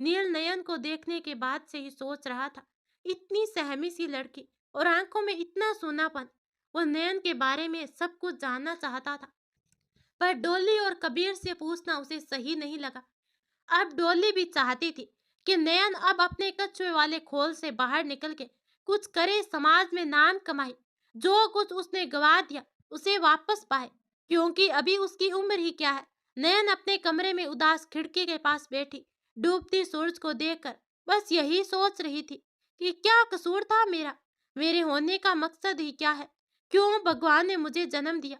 नील नयन को देखने के बाद से ही सोच रहा था, इतनी सहमी सी लड़की और आंखों में इतना सोनापन। वो नयन के बारे में सब कुछ जानना चाहता था, पर डोली और कबीर से पूछना उसे सही नहीं लगा। अब डोली भी चाहती थी कि नयन अब अपने कछुए वाले खोल से बाहर निकल के कुछ करे, समाज में नाम कमाए, जो कुछ उसने गवा दिया उसे वापस पाए। क्योंकि अभी उसकी उम्र ही क्या है। नयन अपने कमरे में उदास खिड़की के पास बैठी डूबती सूरज को देखकर बस यही सोच रही थी कि क्या कसूर था मेरा, मेरे होने का मकसद ही क्या है, क्यों भगवान ने मुझे जन्म दिया।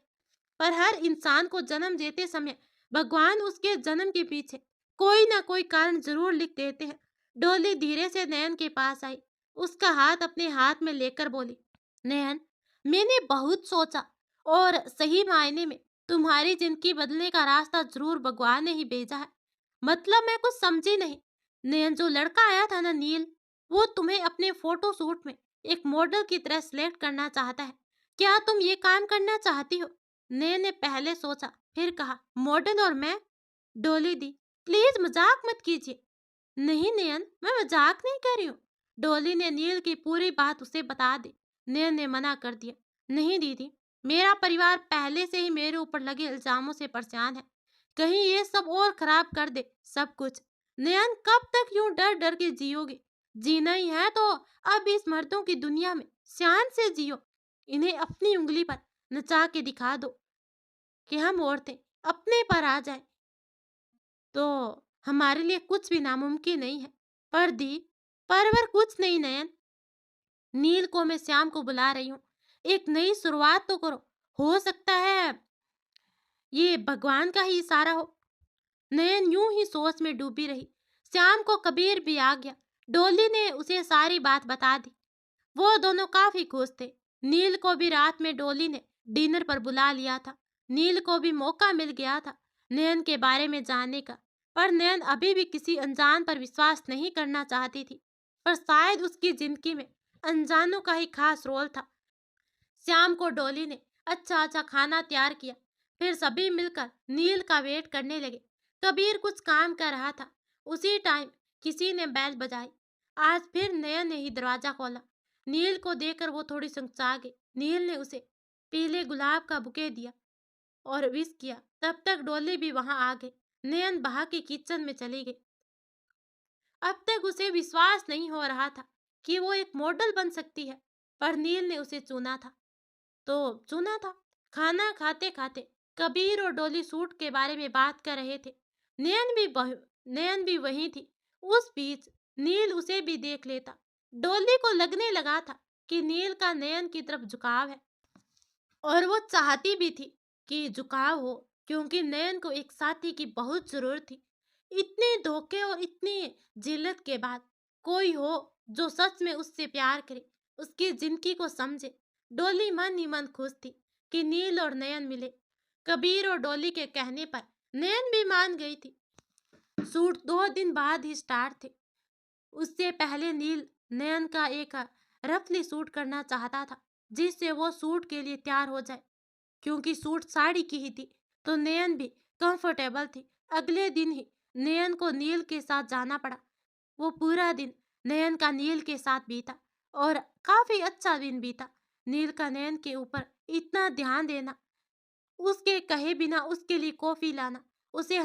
पर हर इंसान को जन्म देते समय भगवान उसके जन्म के पीछे कोई ना कोई कारण जरूर लिख देते हैं। डोली धीरे से नयन के पास आई, उसका हाथ अपने हाथ में लेकर बोली, नयन, मैंने बहुत सोचा और सही मायने में तुम्हारी जिंदगी बदलने का रास्ता जरूर भगवान ने ही भेजा है। मतलब मैं कुछ समझी नहीं। नयन, जो लड़का आया था ना नील, वो तुम्हें अपने फोटो शूट में एक मॉडल की तरह सिलेक्ट करना चाहता है। क्या तुम ये काम करना चाहती हो? नयन ने पहले सोचा, फिर कहा, मॉडल और मैं? डोली दी, प्लीज मजाक मत कीजिए। नहीं नयन, मैं मजाक नहीं कर रही हूँ। डोली ने नील की पूरी बात उसे बता दी। नयन ने मना कर दिया, नहीं दीदी, मेरा परिवार पहले से ही मेरे ऊपर लगे इल्जामों से परेशान है, कहीं ये सब और खराब कर दे सब कुछ। नयन, कब तक यूं डर डर के जियोगे? जीना ही है तो अब इस मर्दों की दुनिया में शान से जियो। इन्हें अपनी उंगली पर नचा के दिखा दो कि हम औरतें अपने पर आ जाएं तो हमारे लिए कुछ भी नामुमकिन नहीं है। पर दी, परवर कुछ नहीं नयन, नील को मैं श्याम को बुला रही हूँ, एक नई शुरुआत तो करो, हो सकता है ये भगवान का ही इशारा हो। नयन यूं ही सोच में डूबी रही। श्याम को कबीर भी आ गया। डोली ने उसे सारी बात बता दी। वो दोनों काफी खुश थे। नील को भी रात में डोली ने डिनर पर बुला लिया था। नील को भी मौका मिल गया था नयन के बारे में जानने का, पर नयन अभी भी किसी अनजान पर विश्वास नहीं करना चाहती थी। पर शायद उसकी जिंदगी में अनजानों का ही खास रोल था। शाम को डोली ने अच्छा अच्छा खाना तैयार किया। फिर सभी मिलकर नील का वेट करने लगे। कबीर कुछ काम कर रहा था। उसी टाइम किसी ने बेल बजाई। आज फिर नयन ने ही दरवाजा खोला। नील को देखकर वो थोड़ी संगचा गई। नील ने उसे पीले गुलाब का बुके दिया और विश किया। तब तक डोली भी वहां आ गई। नयन बहा के किचन में चली गई। अब तक उसे विश्वास नहीं हो रहा था कि वो एक मॉडल बन सकती है, पर नील ने उसे चुना था तो चुना था। खाना खाते खाते कबीर और डोली सूट के बारे में बात कर रहे थे। नयन भी वही थी। उस बीच नील उसे भी देख लेता। डोली को लगने लगा था कि नील का नयन की तरफ झुकाव है, और वो चाहती भी थी कि झुकाव हो, क्योंकि नयन को एक साथी की बहुत जरूरत थी। इतने धोखे और इतनी जिल्लत के बाद कोई हो जो सच में उससे प्यार करे, उसकी जिंदगी को समझे। डोली मन ही मन खुश थी कि नील और नयन मिले। कबीर और डोली के कहने पर नयन भी मान गई थी। सूट 2 दिन बाद ही स्टार्ट थे। उससे पहले नील नयन का एक रफली सूट करना चाहता था, जिससे वो सूट के लिए तैयार हो जाए। क्योंकि सूट साड़ी की ही थी तो नयन भी कंफर्टेबल थी। अगले दिन ही नयन को नील के साथ जाना पड़ा। वो पूरा दिन नयन का नील के साथ बीता और काफी अच्छा दिन बीता। नील का नयन के ऊपर इतना ध्यान देना, उसके कहे बिना उसके लिए कॉफी लाना, उसे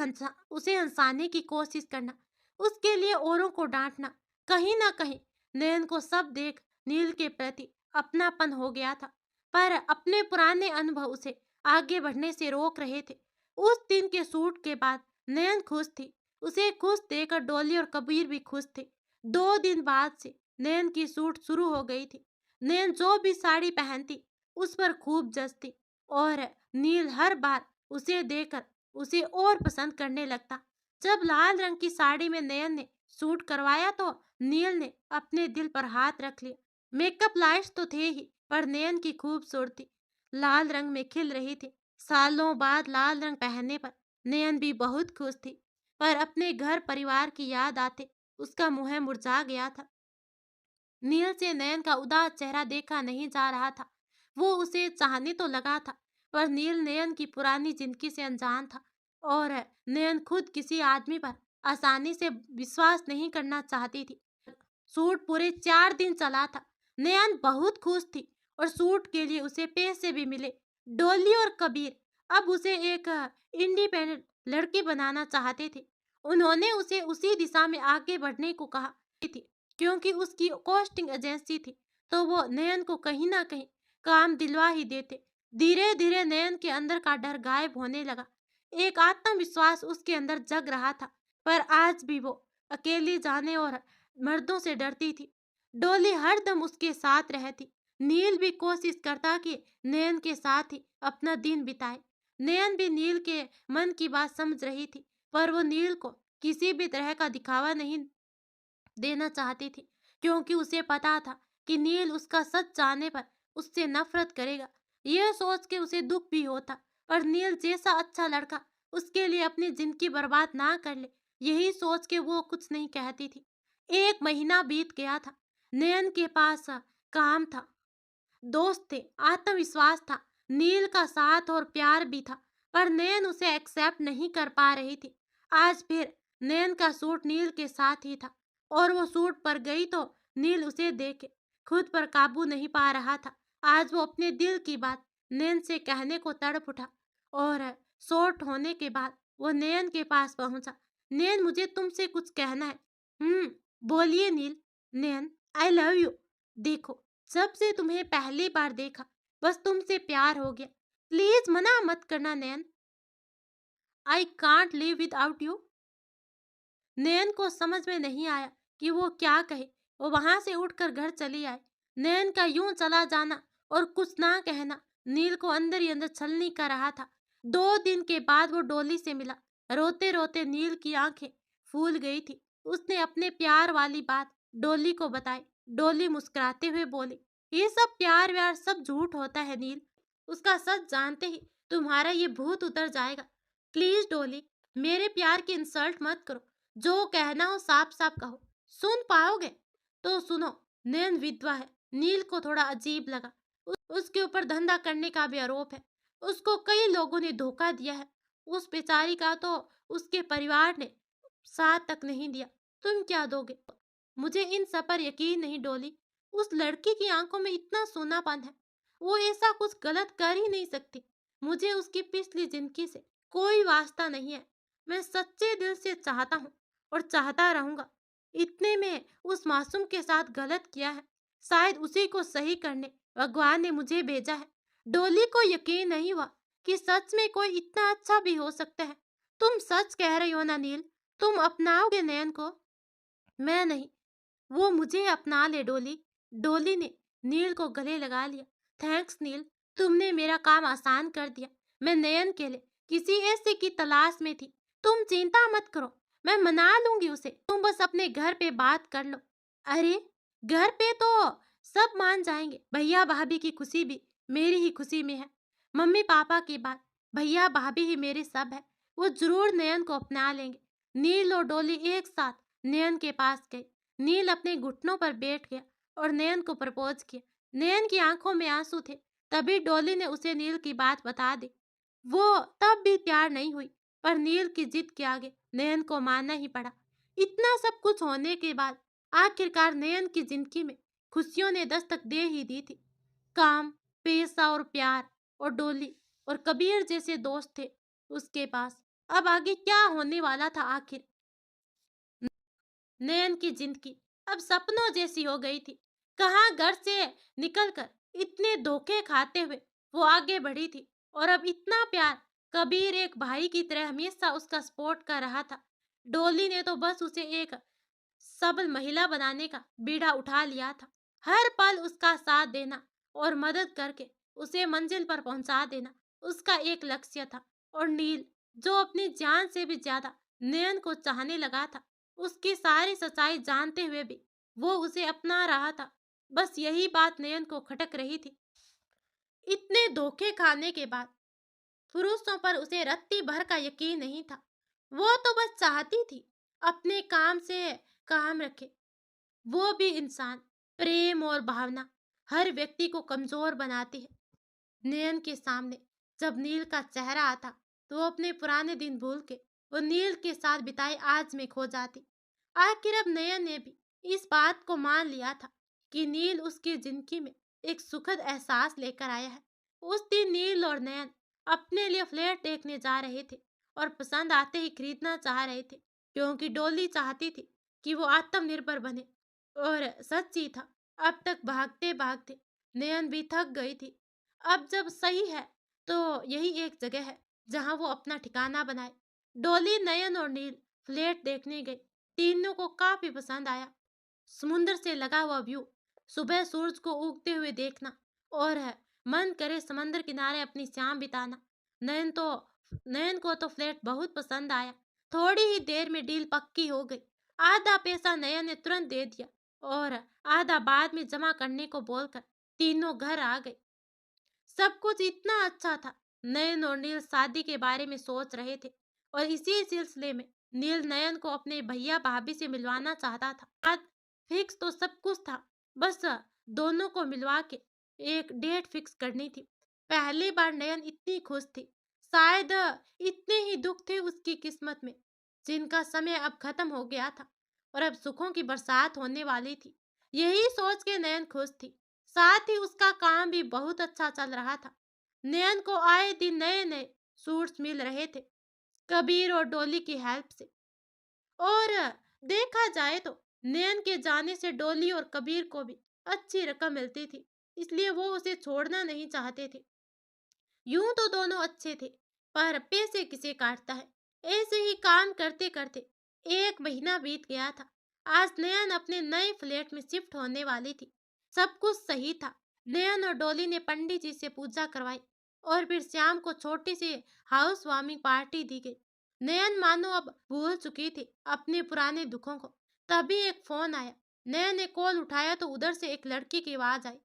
हंसाने की कोशिश करना, उसके लिए औरों को डांटना, कहीं ना कहीं नयन को सब देख नील के प्रति अपनापन हो गया था। पर अपने पुराने अनुभव उसे आगे बढ़ने से रोक रहे थे। उस दिन के सूट के बाद नयन खुश थी। उसे खुश देखकर डॉली और कबीर भी खुश थे। 2 दिन बाद से नयन की सूट शुरू हो गई थी। नयन जो भी साड़ी पहनती उस पर खूब जचती, और नील हर बार उसे देखकर उसे और पसंद करने लगता। जब लाल रंग की साड़ी में नयन ने सूट करवाया तो नील ने अपने दिल पर हाथ रख लिया। मेकअप लाइट्स तो थे ही, पर नयन की खूबसूरती लाल रंग में खिल रही थी। सालों बाद लाल रंग पहनने पर नयन भी बहुत खुश थी, पर अपने घर परिवार की याद आते उसका मुंह मुरझा गया था। नील से नयन का उदास चेहरा देखा नहीं जा रहा था। वो उसे चाहने तो लगा था, पर नील नयन की पुरानी जिंदगी से अनजान था, और नयन खुद किसी आदमी पर आसानी से विश्वास नहीं करना चाहती थी। सूट पूरे 4 दिन चला था। नयन बहुत खुश थी और सूट के लिए उसे पैसे भी मिले। डॉली और कबीर अब उसे एक इंडिपेंडेंट लड़की बनाना चाहते थे। उन्होंने उसे उसी दिशा में आगे बढ़ने को कहा थी, क्योंकि उसकी कॉस्टिंग एजेंसी थी, तो वो नयन को कहीं ना कहीं काम दिलवा ही देते। धीरे धीरे नयन के अंदर का डर गायब होने लगा। एक आत्मविश्वास उसके अंदर जग रहा था, पर आज भी वो अकेली जाने और मर्दों से डरती थी। डॉली हरदम उसके साथ रहती। नील भी कोशिश करता कि नयन के साथ ही अपना दिन बिताए। नयन भी नील के मन की बात समझ रही थी, पर वो नील को किसी भी तरह का दिखावा नहीं देना चाहती थी, क्योंकि उसे पता था कि नील उसका सच जानने पर उससे नफरत करेगा। यह सोच के उसे दुख भी होता, पर नील जैसा अच्छा लड़का उसके लिए अपनी जिंदगी बर्बाद ना कर ले, यही सोच के वो कुछ नहीं कहती थी। 1 महीना बीत गया था। नयन के पास काम था, दोस्त थे, आत्मविश्वास था, नील का साथ और प्यार भी था, पर नयन उसे एक्सेप्ट नहीं कर पा रही थी। आज फिर नयन का सूट नील के साथ ही था, और वो सूट पर गई तो नील उसे देखे खुद पर काबू नहीं पा रहा था। आज वो अपने दिल की बात नयन से कहने को तड़प उठा, और शॉर्ट होने के बाद वो नयन के पास पहुंचा। नयन, मुझे तुमसे कुछ कहना है। बोलिए नील। नयन, आई लव यू। देखो, जब से तुम्हें पहली बार देखा, बस तुमसे प्यार हो गया। प्लीज मना मत करना Nayan. I can't live without you. Nayan को समझ में नहीं आया कि वो क्या कहे। वो वहां से उठकर घर चली आई। नयन का यूं चला जाना और कुछ ना कहना नील को अंदर ही अंदर छलनी कर रहा था। 2 दिन के बाद वो डोली से मिला। रोते रोते नील की आंखें फूल गई थी। उसने अपने प्यार वाली बात डोली को बताई। डोली मुस्कुराते हुए बोली, ये सब प्यार व्यार सब झूठ होता है नील। उसका सच जानते ही तुम्हारा ये भूत उतर जाएगा। प्लीज डोली, मेरे प्यार की इंसल्ट मत करो। जो कहना हो साफ साफ कहो। सुन पाओगे तो सुनो। नयन विधवा है। नील को थोड़ा अजीब लगा। उसके ऊपर धंधा करने का भी आरोप है। उसको कई लोगों ने धोखा दिया है। उस बेचारी का तो उसके परिवार ने साथ तक नहीं दिया। तुम क्या दोगे? मुझे इन सब पर यकीन नहीं डोली। उस लड़की की आंखों में इतना सोनापन है, वो ऐसा कुछ गलत कर ही नहीं सकती। मुझे उसकी पिछली जिंदगी से कोई वास्ता नहीं है। मैं सच्चे दिल से चाहता हूँ और चाहता रहूंगा। इतने में उस मासूम के साथ गलत किया है, शायद उसी को सही करने भगवान ने मुझे भेजा है। डोली को यकीन नहीं हुआ कि सच में कोई इतना अच्छा भी हो सकता है। तुम सच कह रही हो ना नील? तुम अपनाओगे नयन को? मैं नहीं, वो मुझे अपना ले डोली। डोली ने नील को गले लगा लिया। थैंक्स नील, तुमने मेरा काम आसान कर दिया। मैं नयन के लिए किसी ऐसे की तलाश में थी। तुम चिंता मत करो, मैं मना लूंगी उसे। तुम बस अपने घर पे बात कर लो। अरे, घर पे तो सब मान जाएंगे। भैया भाभी की खुशी भी मेरी ही खुशी में है। मम्मी पापा की बात, भैया भाभी ही मेरे सब है। वो जरूर नयन को अपना लेंगे। नील और डोली एक साथ नयन के पास गए। नील अपने घुटनों पर बैठ गया और नयन को प्रपोज किया। नयन की आंखों में आंसू थे। तभी डॉली ने उसे नील की बात बता दी। वो तब भी तैयार नहीं हुई, पर नील की जिद के आगे नयन को मानना ही पड़ा। इतना सब कुछ होने के बाद आखिरकार नयन की जिंदगी में खुशियों ने दस्तक दे ही दी थी। काम, पैसा और प्यार और डोली और कबीर जैसे दोस्त थे उसके पास। अब आगे क्या होने वाला था आखिर? नयन की जिंदगी अब सपनों जैसी हो गई थी। कहाँ घर से निकलकर इतने धोखे खाते हुए वो आगे बढ़ी थी, और अब इतना प्यार। कबीर एक भाई की तरह हमेशा उसका सपोर्ट कर रहा था। डोली ने तो बस उसे एक सबल महिला बनाने का बीड़ा उठा लिया था। हर पल उसका साथ देना और मदद करके उसे मंजिल पर पहुंचा देना उसका एक लक्ष्य था। और नील, जो अपनी जान से भी ज्यादा नयन को चाहने लगा था, उसकी सारी सच्चाई जानते हुए भी वो उसे अपना रहा था। बस यही बात नयन को खटक रही थी। इतने धोखे खाने के बाद पुरुषों पर उसे रत्ती भर का यकीन नहीं था। वो तो बस चाहती थी अपने काम से काम रखे। वो भी इंसान। प्रेम और भावना हर व्यक्ति को कमजोर बनाती है। नयन के सामने जब नील का चेहरा आता, तो वो अपने पुराने दिन भूल के और नील के साथ बिताए आज में खो जाती। आखिर अब नयन ने भी इस बात को मान लिया था कि नील उसकी जिंदगी में एक सुखद एहसास लेकर आया है। उस दिन नील और नयन अपने लिए फ्लैट देखने जा रहे थे और पसंद आते ही खरीदना चाह रहे थे, क्योंकि डोली चाहती थी कि वो आत्मनिर्भर बने। और सच ही था, अब तक भागते भागते नयन भी थक गई थी। अब जब सही है तो यही एक जगह है जहां वो अपना ठिकाना बनाए। डोली, नयन और नील फ्लैट देखने गए। तीनों को काफी पसंद आया। समुद्र से लगा हुआ व्यू, सुबह सूरज को उगते हुए देखना, और है मन करे समंदर किनारे अपनी शाम बिताना। नयन तो नयन को तो फ्लैट बहुत पसंद आया। थोड़ी ही देर में डील पक्की हो गई। आधा पैसा नयन ने तुरंत दे दिया और आधा बाद में जमा करने को बोलकर तीनों घर आ गए। सब कुछ इतना अच्छा था। नयन और नील शादी के बारे में सोच रहे थे और इसी सिलसिले में नील नयन को अपने भैया भाभी से मिलवाना चाहता था। आज फिक्स तो सब कुछ था, बस दोनों को मिलवा के एक डेट फिक्स करनी थी। पहली बार नयन इतनी खुश थी। शायद इतने ही दुख थे उसकी किस्मत में जिनका समय अब खत्म हो गया था और अब सुखों की बरसात होने वाली थी। यही सोच के नयन खुश थी। साथ ही उसका काम भी बहुत अच्छा चल रहा था। नयन को आए दिन नए नए सूट्स मिल रहे थे, कबीर और डोली की हेल्प से। और देखा जाए तो नयन के जाने से डोली और कबीर को भी अच्छी रकम मिलती थी, इसलिए वो उसे छोड़ना नहीं चाहते थे। यूं तो दोनों अच्छे थे, पर पैसे किसे काटता है। ऐसे ही काम करते करते एक महीना बीत गया था। आज नयन अपने नए फ्लैट में शिफ्ट होने वाली थी। सब कुछ सही था। नयन और डोली ने पंडित जी से पूजा करवाई और फिर शाम को छोटी सी हाउस वार्मिंग पार्टी दी गई। नयन मानो अब भूल चुकी थी अपने पुराने दुखों को। तभी एक फोन आया। नयन ने कॉल उठाया तो उधर से एक लड़की की आवाज आई,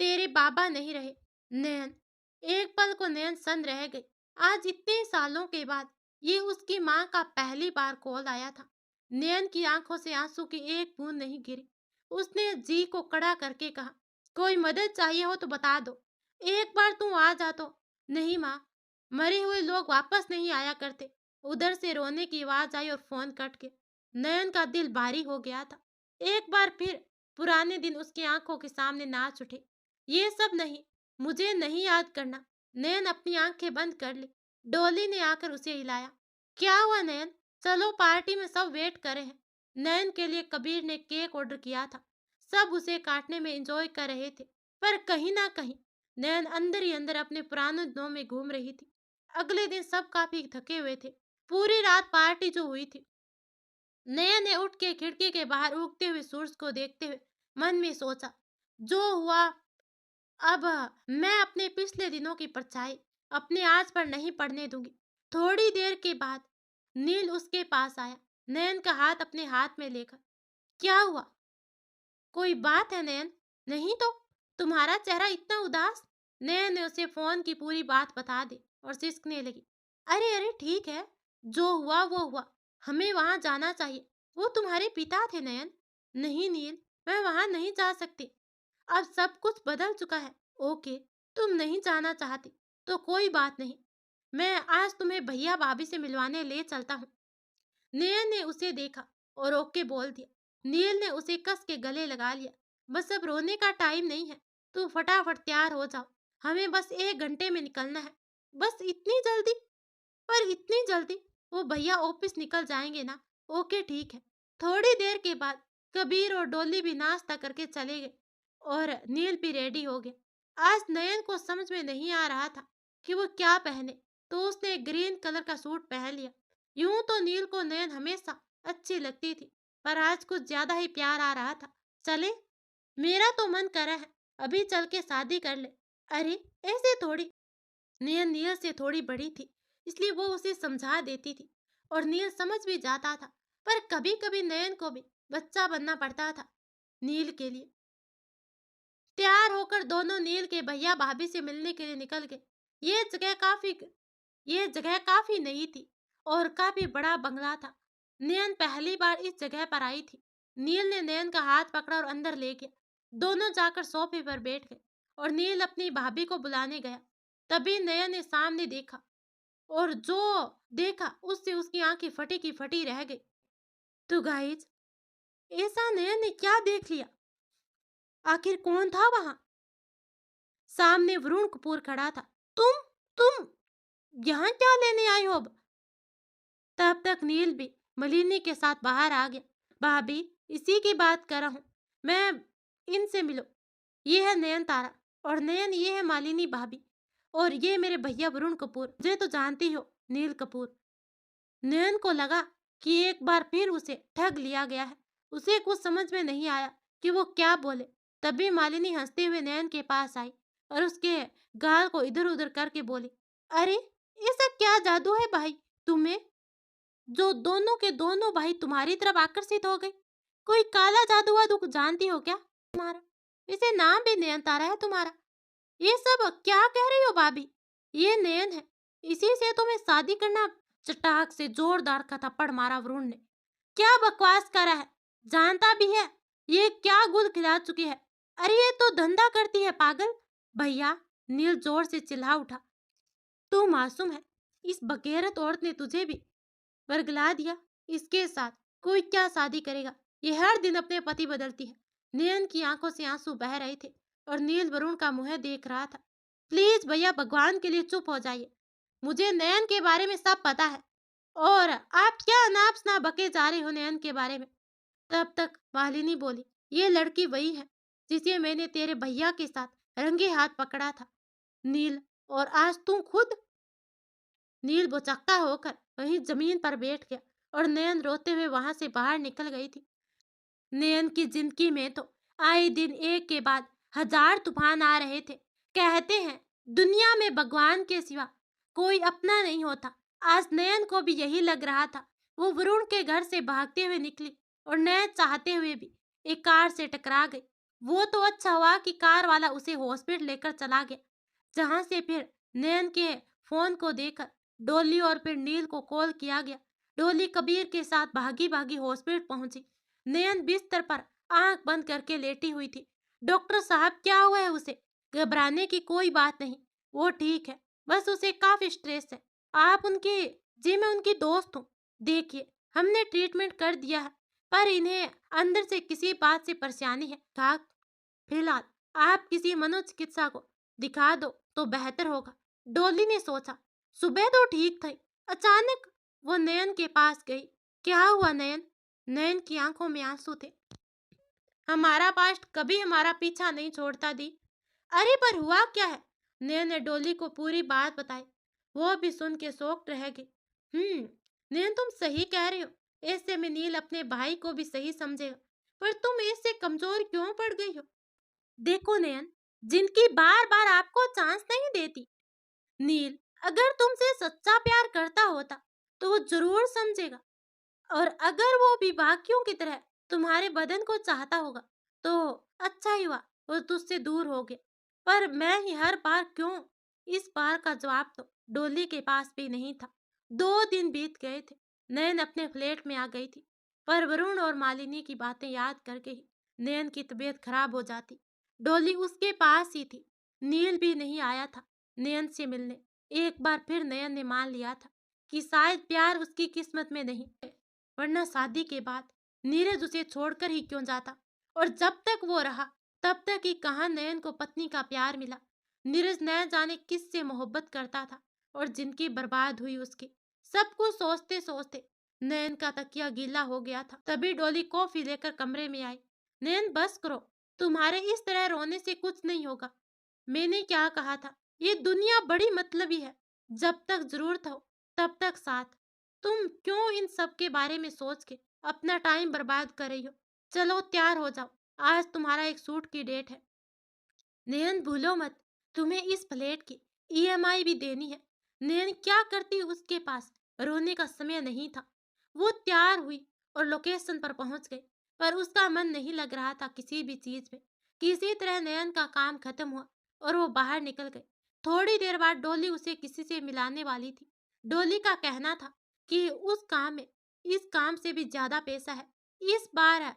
तेरे बाबा नहीं रहे। नयन, एक पल को नयन सन रह गई। आज इतने सालों के बाद ये उसकी माँ का पहली बार कॉल आया था। नयन की आंखों से आंसू की एक बूंद नहीं गिरी। उसने जी को कड़ा करके कहा, कोई मदद चाहिए हो तो बता दो, एक बार तू आ जा तो। नहीं माँ, मरे हुए लोग वापस नहीं आया करते। उधर से रोने की आवाज आई और फोन कट गया। नयन का दिल भारी हो गया था। एक बार फिर पुराने दिन उसकी आंखों के सामने नाच उठे। ये सब नहीं, मुझे नहीं याद करना। नयन अपनी आंखें बंद कर ली। डोली ने आकर उसे हिलाया। क्या हुआ नयन? चलो, पार्टी में सब वेट कर रहे हैं। नयन के लिए कबीर ने केक ऑर्डर किया था। सब उसे काटने में एंजॉय कर रहे थे, पर कहीं ना कहीं नयन अंदर ही अंदर अपने पुराने दिनों में घूम रही थी। अगले दिन सब काफी थके हुए थे। पूरी रात पार्टी जो हुई थी। नयन ने उठ के खिड़की के बाहर उगते हुए सूरज को देखते हुए मन में सोचा, जो हुआ, अब मैं अपने पिछले दिनों की परछाई अपने आज पर नहीं पड़ने दूंगी। थोड़ी देर के बाद नील उसके पास आया, नयन का हाथ अपने हाथ में लेकर। क्या हुआ? कोई बात है नयन? नहीं तो, तुम्हारा चेहरा इतना उदास। नयन ने उसे फोन की पूरी बात बता दी और सिसकने लगी। अरे अरे ठीक है, जो हुआ वो हुआ। हमें वहां जाना चाहिए। वो तुम्हारे पिता थे नयन। नहीं नील, मैं वहां नहीं जा सकती। अब सब कुछ बदल चुका है। ओके, तुम नहीं जाना चाहती तो कोई बात नहीं। मैं आज तुम्हें भैया भाभी से मिलवाने ले चलता हूँ। नयन ने उसे देखा और ओके बोल दिया। नील ने उसे कस के गले लगा लिया। बस अब रोने का टाइम नहीं है। तुम फटाफट तैयार हो जाओ। हमें बस 1 घंटे में निकलना है। बस इतनी जल्दी? पर इतनी जल्दी? वो भैया ऑफिस निकल जाएंगे ना। ओके ठीक है। थोड़ी देर के बाद कबीर और डोली भी नाश्ता करके चले गए और नील भी रेडी हो गया। आज नयन को समझ में नहीं आ रहा था कि वो क्या पहने, तो उसने ग्रीन कलर का सूट पहन लिया। यूं तो नील को नयन हमेशा अच्छी लगती थी, पर आज कुछ ज्यादा ही प्यार आ रहा था। चले? मेरा तो मन करा है अभी चल के शादी कर ले। अरे ऐसे थोड़ी। नयन नील से थोड़ी बड़ी थी, इसलिए वो उसे समझा देती थी और नील समझ भी जाता था। पर कभी कभी नयन को भी बच्चा बनना पड़ता था नील के लिए। तैयार होकर दोनों नील के भैया भाभी से मिलने के लिए निकल गए। ये जगह काफी नई थी और काफी बड़ा बंगला था। नयन पहली बार इस जगह पर आई थी। नील ने नयन का हाथ पकड़ा और अंदर ले गया। दोनों जाकर सोफे पर बैठ गए और नील अपनी भाभी को बुलाने गया। तभी नयन ने सामने देखा और जो देखा उससे उसकी आंखें फटी की फटी रह गई। तो गाइज, ऐसा नयन ने क्या देख लिया? आखिर कौन था वहां? सामने वरुण कपूर खड़ा था। तुम यहाँ क्या लेने आई हो अब? तब तक नील भी मलिनी के साथ बाहर आ गया। भाभी, इसी की बात कर रहा हूँ मैं, इनसे मिलो। ये है नयन तारा, और नयन ये है मालिनी भाभी, और ये मेरे भैया वरुण कपूर। मुझे तो जानती हो, नील कपूर। नयन को लगा कि एक बार फिर उसे ठग लिया गया है। उसे कुछ समझ में नहीं आया कि वो क्या बोले। तभी मालिनी हंसते हुए नयन के पास आई और उसके गाल को इधर उधर करके बोली, अरे ऐसा क्या जादू है भाई तुम्हें, जो दोनों के दोनों भाई तुम्हारी तरफ आकर्षित हो गए? कोई काला जादू वादू जानती हो क्या तुम्हारा? इसे नाम भी नयन तारा है तुम्हारा। ये सब क्या कह रही हो भाभी? ये नयन है, इसी से तुम्हें शादी करना। चटाक से जोरदार का थप्पड़ मारा वरुण ने। क्या बकवास करा है, जानता भी है ये क्या गुल खिला चुकी है। अरे ये तो धंधा करती है पागल। भैया, नील जोर से चिल्ला उठा, तू मासूम है, इस बगैरत औरत ने तुझे भी वर्गला दिया। इसके साथ कोई क्या शादी करेगा? ये हर दिन अपने पति बदलती है। नयन की आंखों से आंसू बह रहे थे और नील वरुण का मुंह देख रहा था। प्लीज भैया, भगवान के लिए चुप हो जाइए। मुझे नयन के बारे में सब पता है, और आप क्या अनाप शनाप बके जा रहे हो नयन के बारे में। तब तक मालिनी बोली, ये लड़की वही है जिसे मैंने तेरे भैया के साथ रंगे हाथ पकड़ा था नील, और आज तू खुद। नील बुचक्का होकर वहीं जमीन पर बैठ गया और नयन रोते हुए वहां से बाहर निकल गई थी। नयन की जिंदगी में तो आए दिन एक के बाद हजार तूफान आ रहे थे। कहते हैं दुनिया में भगवान के सिवा कोई अपना नहीं होता। आज नयन को भी यही लग रहा था। वो वरुण के घर से भागते हुए निकली और नयन चाहते हुए भी एक कार से टकरा गई। वो तो अच्छा हुआ कि कार वाला उसे हॉस्पिटल लेकर चला गया, जहां से फिर नयन के फोन को देकर डोली और फिर नील को कॉल किया गया। डोली कबीर के साथ भागी भागी हॉस्पिटल पहुंची। नयन बिस्तर पर आंख बंद करके लेटी हुई थी। डॉक्टर साहब, क्या हुआ है उसे? घबराने की कोई बात नहीं, वो ठीक है, बस उसे काफी स्ट्रेस है। आप उनकी जी मैं उनकी दोस्त हूँ। देखिए, हमने ट्रीटमेंट कर दिया है, पर इन्हें अंदर से किसी बात से परेशानी है। फिलहाल आप किसी मनोचिकित्सा को दिखा दो तो बेहतर होगा। डॉली ने सोचा, सुबह तो ठीक थी, अचानक वो नयन के पास गई। क्या हुआ नयन? नयन की आंखों में आंसू थे। हमारा पास्ट कभी हमारा पीछा नहीं छोड़ता दी। अरे पर हुआ क्या है? नयन ने डोली को पूरी बात बताई। वो भी सुन के शॉक्ड रह गई। नयन, तुम सही कह रही हो। ऐसे में नील अपने भाई को भी सही समझेगा, पर तुम ऐसे कमजोर क्यों पड़ गई हो? देखो नयन, जिनकी बार बार आपको चांस नहीं देती। नील अगर तुमसे सच्चा प्यार करता होता तो वो जरूर समझेगा, और अगर वो भी बाकियों की तरह तुम्हारे बदन को चाहता होगा तो अच्छा ही हुआ वो तुझसे दूर हो गया। पर मैं ही हर बार क्यों? इस बार का जवाब तो डोली के पास भी नहीं था। 2 दिन बीत गए थे। नयन अपने फ्लैट में आ गई थी, पर वरुण और मालिनी की बातें याद करके ही नयन की तबीयत खराब हो जाती। डोली उसके पास ही थी। नील भी नहीं आया था नयन से मिलने। एक बार फिर नयन ने मान लिया था कि शायद प्यार उसकी किस्मत में नहीं, वरना शादी के बाद नीरज उसे छोड़कर ही क्यों जाता। और जब तक वो रहा तब तक ही कहाँ नयन को पत्नी का प्यार मिला। नीरज न जाने किससे मोहब्बत करता था और जिनकी बर्बाद हुई उसकी। सब कुछ सोचते सोचते नयन का तकिया गीला हो गया था। तभी डोली कॉफी लेकर कमरे में आई। नयन, बस करो, तुम्हारे इस तरह रोने से कुछ नहीं होगा। मैंने क्या कहा था, ये दुनिया बड़ी मतलबी है। जब तक जरूरत हो तब तक साथ। तुम क्यों इन सब के बारे में सोच के अपना टाइम बर्बाद कर रही हो? चलो तैयार हो जाओ, आज तुम्हारा एक सूट की डेट है। नयन, भूलो मत, तुम्हें इस फ्लैट की ईएमआई भी देनी है। नयन क्या करती, उसके पास रोने का समय नहीं था। वो तैयार हुई और लोकेशन पर पहुंच गई, पर उसका मन नहीं लग रहा था किसी भी चीज में। किसी तरह नयन का काम खत्म हुआ और वो बाहर निकल गई। थोड़ी देर बाद डोली उसे किसी से मिलाने वाली थी। डोली का कहना था कि उस काम में इस काम से भी ज्यादा पैसा है। इस बार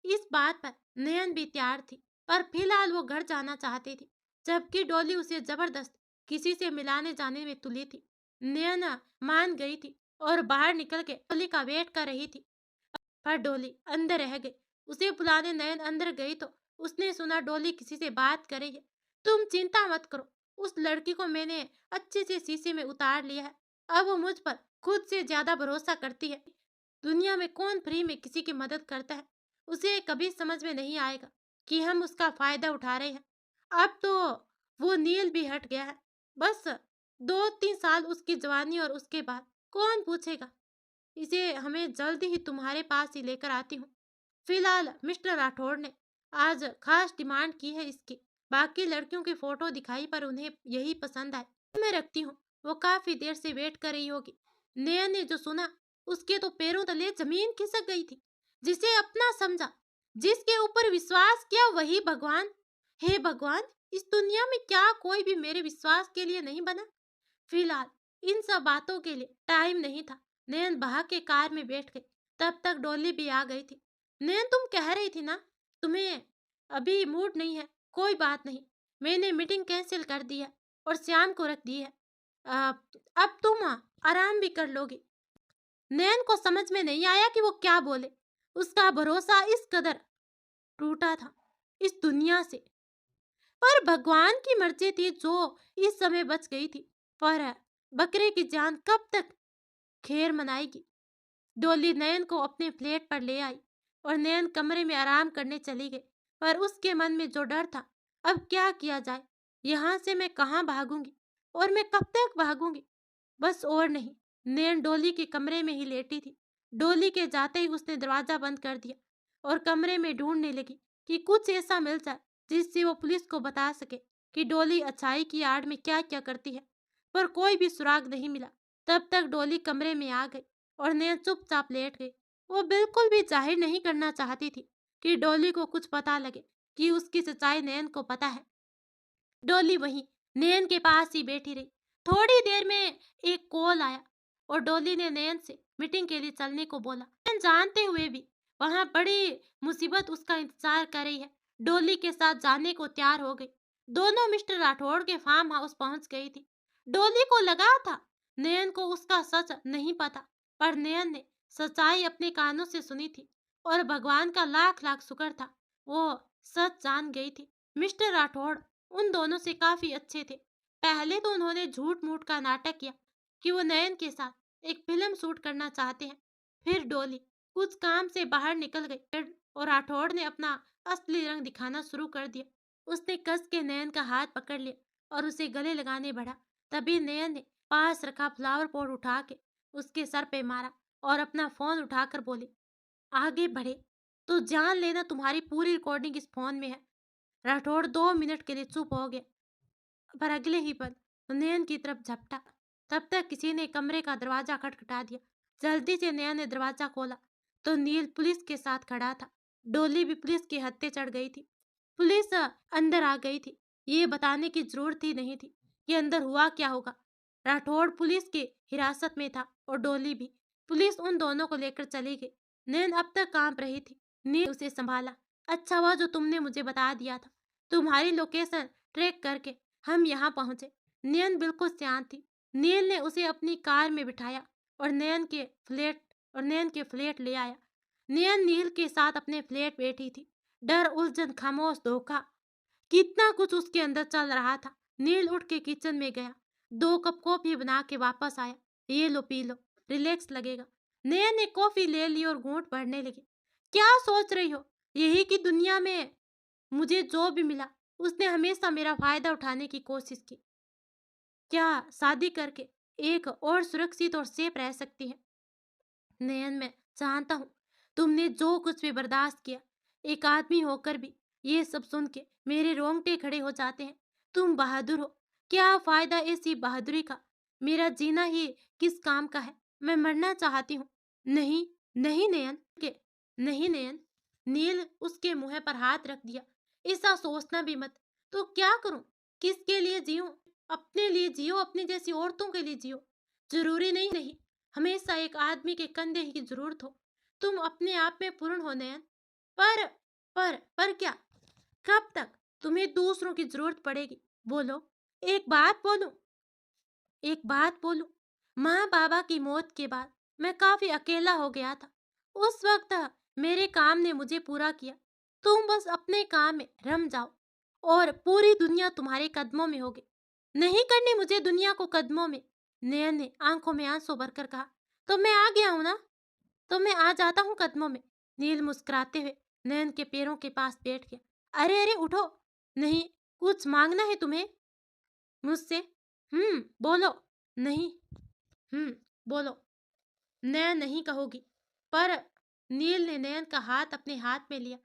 इस बात पर नयन भी तैयार थी, पर फिलहाल वो घर जाना चाहती थी, जबकि डॉली उसे जबरदस्त किसी से मिलाने जाने में तुली थी। नयन मान गई थी और बाहर निकल के डोली का वेट कर रही थी, पर डोली अंदर रह गई। उसे बुलाने नयन अंदर गई तो उसने सुना डोली किसी से बात कर रही है। तुम चिंता मत करो, उस लड़की को मैंने अच्छे से शीशे में उतार लिया है। अब वो मुझ पर खुद से ज्यादा भरोसा करती है। दुनिया में कौन फ्री में किसी की मदद करता है? उसे कभी समझ में नहीं आएगा कि हम उसका फायदा उठा रहे हैं। अब तो वो नील भी हट गया है। बस 2-3 साल उसकी जवानी और उसके बाद कौन पूछेगा। इसे हमें जल्दी ही तुम्हारे पास ही लेकर आती हूँ। फिलहाल मिस्टर राठौड़ ने आज खास डिमांड की है इसकी। बाकी लड़कियों की फोटो दिखाई पर उन्हें यही पसंद आए। मैं रखती हूँ। वो काफी देर से वेट कर रही होगी। नेहा ने जो सुना उसके तो पैरों तले जमीन खिसक गई थी। जिसे अपना समझा, जिसके ऊपर विश्वास किया, वही भगवान। हे भगवान, इस दुनिया में क्या कोई भी मेरे विश्वास के लिए नहीं बना? फिलहाल इन सब बातों के लिए टाइम नहीं था। नयन भाग के कार में बैठ गई। तब तक डॉली भी आ गई थी। नयन, तुम कह रही थी ना तुम्हें अभी मूड नहीं है। कोई बात नहीं, मैंने मीटिंग कैंसिल कर दी है और श्याम को रख दी है। अ, अब तुम आराम भी कर लोगी। नयन को समझ में नहीं आया कि वो क्या बोले। उसका भरोसा इस कदर टूटा था इस दुनिया से। पर भगवान की मर्जी थी जो इस समय बच गई थी। पर बकरे की जान कब तक खैर मनाएगी? डोली नयन को अपने फ्लैट पर ले आई और नयन कमरे में आराम करने चली गई। पर उसके मन में जो डर था, अब क्या किया जाए? यहाँ से मैं कहाँ भागूंगी और मैं कब तक भागूंगी? बस और नहीं। नयन डोली के कमरे में ही लेटी थी। डोली के जाते ही उसने दरवाजा बंद कर दिया और कमरे में ढूंढने लगी कि कुछ ऐसा मिल जाए जिससे वो पुलिस को बता सके कि डोली अच्छाई की आड़ में क्या क्या करती है। पर कोई भी सुराग नहीं मिला। तब तक डोली कमरे में आ गई और नयन चुपचाप लेट गई। वो बिल्कुल भी जाहिर नहीं करना चाहती थी कि डोली को कुछ पता लगे कि उसकी सच्चाई नयन को पता है। डोली वहीं नयन के पास ही बैठी रही। थोड़ी देर में एक कॉल आया और डोली ने नयन से मीटिंग के लिए चलने को बोला। नयन जानते हुए भी वहां बड़ी मुसीबत उसका इंतजार कर रही है, डोली के साथ जाने को तैयार हो गई। दोनों मिस्टर राठौड़ के फार्म हाउस पहुंच गई थी। डोली को लगा था नयन को उसका सच नहीं पता, पर नयन ने सच्चाई अपने कानों से सुनी थी और भगवान का लाख लाख शुक्र था वो सच जान गई थी। मिस्टर राठौड़ उन दोनों से काफी अच्छे थे। पहले तो उन्होंने झूठ मूठ का नाटक किया कि वो नयन के साथ एक फिल्म शूट करना चाहते हैं। फिर डोली कुछ काम से बाहर निकल गई और राठौड़ ने अपना असली रंग दिखाना शुरू कर दिया। उसने कस के नयन का हाथ पकड़ लिया और उसे गले लगाने बढ़ा। तभी नयन ने पास रखा फ्लावर पॉट उठा के उसके सर पे मारा और अपना फोन उठाकर बोली, आगे बढ़े तो जान लेना तुम्हारी पूरी रिकॉर्डिंग इस फोन में है। राठौड़ 2 मिनट के लिए चुप हो गया, पर अगले ही पल नयन की तरफ झपटा। तब तक किसी ने कमरे का दरवाजा खटखटा दिया। जल्दी से नयन ने दरवाजा खोला तो नील पुलिस के साथ खड़ा था। डोली भी पुलिस के हत्थे चढ़ गई थी। पुलिस अंदर आ गई थी। ये बताने की जरूरत ही नहीं थी कि अंदर हुआ क्या होगा। राठौड़ पुलिस के हिरासत में था और डोली भी। पुलिस उन दोनों को लेकर चली गई। नयन अब तक कांप रही थी। नील उसे संभाला। अच्छा हुआ जो तुमने मुझे बता दिया था। तुम्हारी लोकेशन ट्रैक करके हम यहाँ पहुंचे। नयन बिल्कुल शांत थी। नील ने उसे अपनी कार में बिठाया और नयन के फ्लैट ले आया। नयन नील के साथ अपने फ्लैट बैठी थी। डर, उलझन, खामोश, धोखा, कितना कुछ उसके अंदर चल रहा था। नील उठ के किचन में गया, 2 कप कॉफी बना के वापस आया। ये लो पी लो, रिलैक्स लगेगा। नयन ने कॉफी ले ली और घूंट भरने लगी। क्या सोच रही हो? यही की दुनिया में मुझे जो भी मिला उसने हमेशा मेरा फायदा उठाने की कोशिश की। क्या शादी करके एक और सुरक्षित और सेफ रह सकती है? नयन, मैं जानता हूँ तुमने जो कुछ भी बर्दाश्त किया। एक आदमी होकर भी ये सब सुन के मेरे रोंगटे खड़े हो जाते हैं। तुम बहादुर हो। क्या फायदा ऐसी बहादुरी का? मेरा जीना ही किस काम का है? मैं मरना चाहती हूँ। नहीं, नहीं नयन के, नहीं नयन। नील उसके मुंह पर हाथ रख दिया। ऐसा सोचना भी मत। तो क्या करूं? किसके लिए जीऊं? अपने लिए जियो, अपनी जैसी औरतों के लिए जियो। जरूरी नहीं नहीं हमेशा एक आदमी के कंधे की जरूरत हो। तुम अपने आप में पूर्ण हो नयन। पर पर क्या? कब तक तुम्हें दूसरों की जरूरत पड़ेगी? बोलो, एक बात बोलूं, एक बात बोलूं। माँ बाबा की मौत के बाद मैं काफी अकेला हो गया था। उस वक्त मेरे काम ने मुझे पूरा किया। तुम बस अपने काम में रम जाओ और पूरी दुनिया तुम्हारे कदमों में होगी। नहीं करनी मुझे दुनिया को कदमों में। नयन ने आंखों में आंसू भरकर कहा। तो मैं आ गया हूँ ना, तो मैं आ जाता हूँ कदमों में। नील मुस्कुराते हुए नयन के पैरों के पास बैठ गया। अरे अरे उठो। नहीं, कुछ मांगना है तुम्हें मुझसे? बोलो। नहीं। बोलो। नयन नहीं कहोगी। पर नील ने नयन का हाथ अपने हाथ में लिया।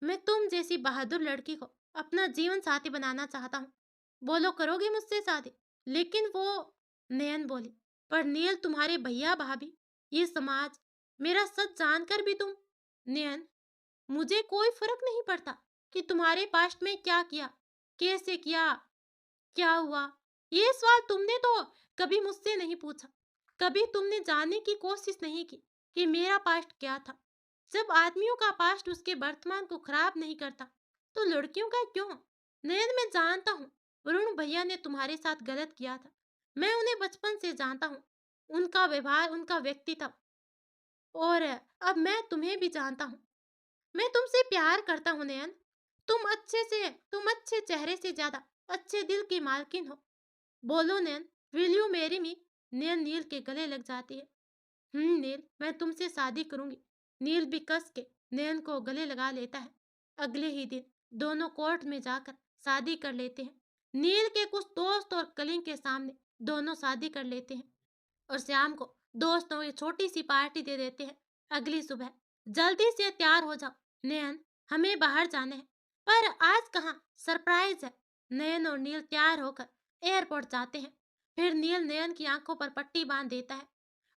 मैं तुम जैसी बहादुर लड़की को अपना जीवन साथी बनाना चाहता हूँ। बोलो, करोगे मुझसे शादी? लेकिन वो, नयन बोली। पर नील, तुम्हारे भैया भाभी, ये समाज, मेरा सच जानकर भी तुम। नयन, मुझे कोई फर्क नहीं पड़ता कि तुम्हारे पास्ट में क्या किया, कैसे किया, क्या हुआ। ये सवाल तुमने तो कभी मुझसे नहीं पूछा। कभी तुमने जानने की कोशिश नहीं की कि मेरा पास्ट क्या था। जब आदमियों का पास्ट उसके वर्तमान को खराब नहीं करता, तो लड़कियों का क्यों? नयन, मैं जानता हूँ वरुण भैया ने तुम्हारे साथ गलत किया था। मैं उन्हें बचपन से जानता हूँ, उनका व्यवहार, उनका व्यक्तित्व। और अब मैं तुम्हें भी जानता हूँ। मैं तुमसे प्यार करता हूँ नयन। तुम अच्छे चेहरे से ज्यादा अच्छे दिल की मालकिन हो। बोलो नयन, विल यू मैरी मी? नयन नील के गले लग जाती है। नील, मैं तुमसे शादी करूंगी। नील भी कस के नयन को गले लगा लेता है। अगले ही दिन दोनों कोर्ट में जाकर शादी कर लेते हैं। नील के कुछ दोस्त और कलिंग के सामने दोनों शादी कर लेते हैं और शाम को दोस्तों को छोटी सी पार्टी दे देते हैं। अगली सुबह, जल्दी से तैयार हो जाओ नयन, हमें बाहर जाना है। पर आज कहाँ, सरप्राइज है। नयन और नील तैयार होकर एयरपोर्ट जाते हैं। फिर नील नयन की आंखों पर पट्टी बांध देता है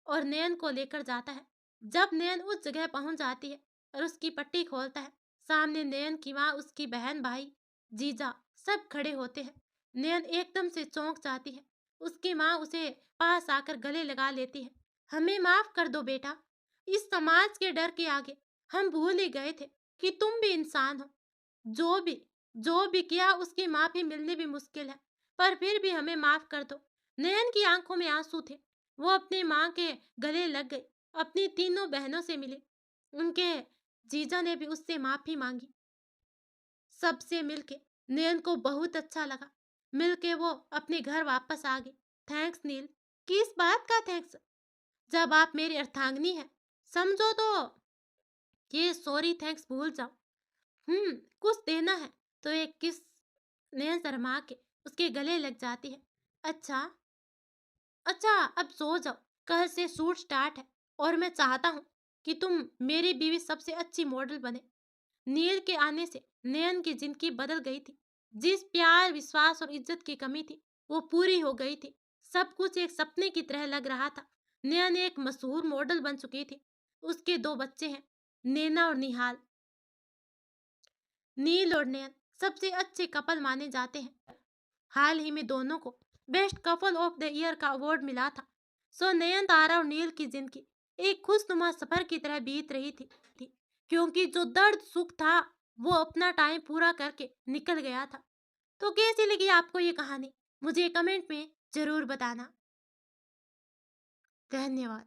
और नयन को लेकर जाता है। जब नयन उस जगह पहुंच जाती है और उसकी पट्टी खोलता है, सामने नयन की माँ, उसकी बहन, भाई, जीजा सब खड़े होते हैं। नयन एकदम से चौंक जाती है। उसकी माँ उसे पास आकर गले लगा लेती है। हमें माफ कर दो बेटा, इस समाज के डर के आगे हम भूल ही गए थे कि तुम भी इंसान हो। जो भी जो भी किया उसकी माफी मिलनी भी मुश्किल है, पर फिर भी हमें माफ कर दो। नयन की आंखों में आंसू थे। वो अपनी माँ के गले लग गई, अपनी तीनों बहनों से मिली। उनके जीजा ने भी उससे माफी मांगी। सबसे मिलके नयन को बहुत अच्छा लगा। मिलके वो अपने घर वापस आ गई। थैंक्स नील। किस बात का थैंक्स? जब आप मेरी अर्धांगिनी है, समझो तो ये सॉरी थैंक्स भूल जाओ। कुछ देना है तो एक किस। नयन शर्मा के उसके गले लग जाती है। अच्छा, अच्छा, अब सो जाओ। कल से शूट स्टार्ट है और मैं चाहता हूँ कि तुम मेरी बीवी सबसे अच्छी मॉडल बने। नील के आने से नयन की जिंदगी बदल गई थी। जिस प्यार, विश्वास और इज्जत की कमी थी, वो पूरी हो गई थी। सब कुछ एक सपने की तरह लग रहा था। नयन एक मशहूर मॉडल बन चुकी थी। उसके 2 बच्चे हैं, नैना और निहाल। नील और नयन सबसे अच्छे कपल माने जाते हैं। हाल ही में दोनों को best couple of the year का अवार्ड मिला था। सो नयन तारा और नील की जिंदगी एक खुशनुमा सफर की तरह बीत रही थी, क्योंकि जो दर्द सुख था वो अपना टाइम पूरा करके निकल गया था। तो कैसी लगी आपको ये कहानी? मुझे कमेंट में जरूर बताना। धन्यवाद।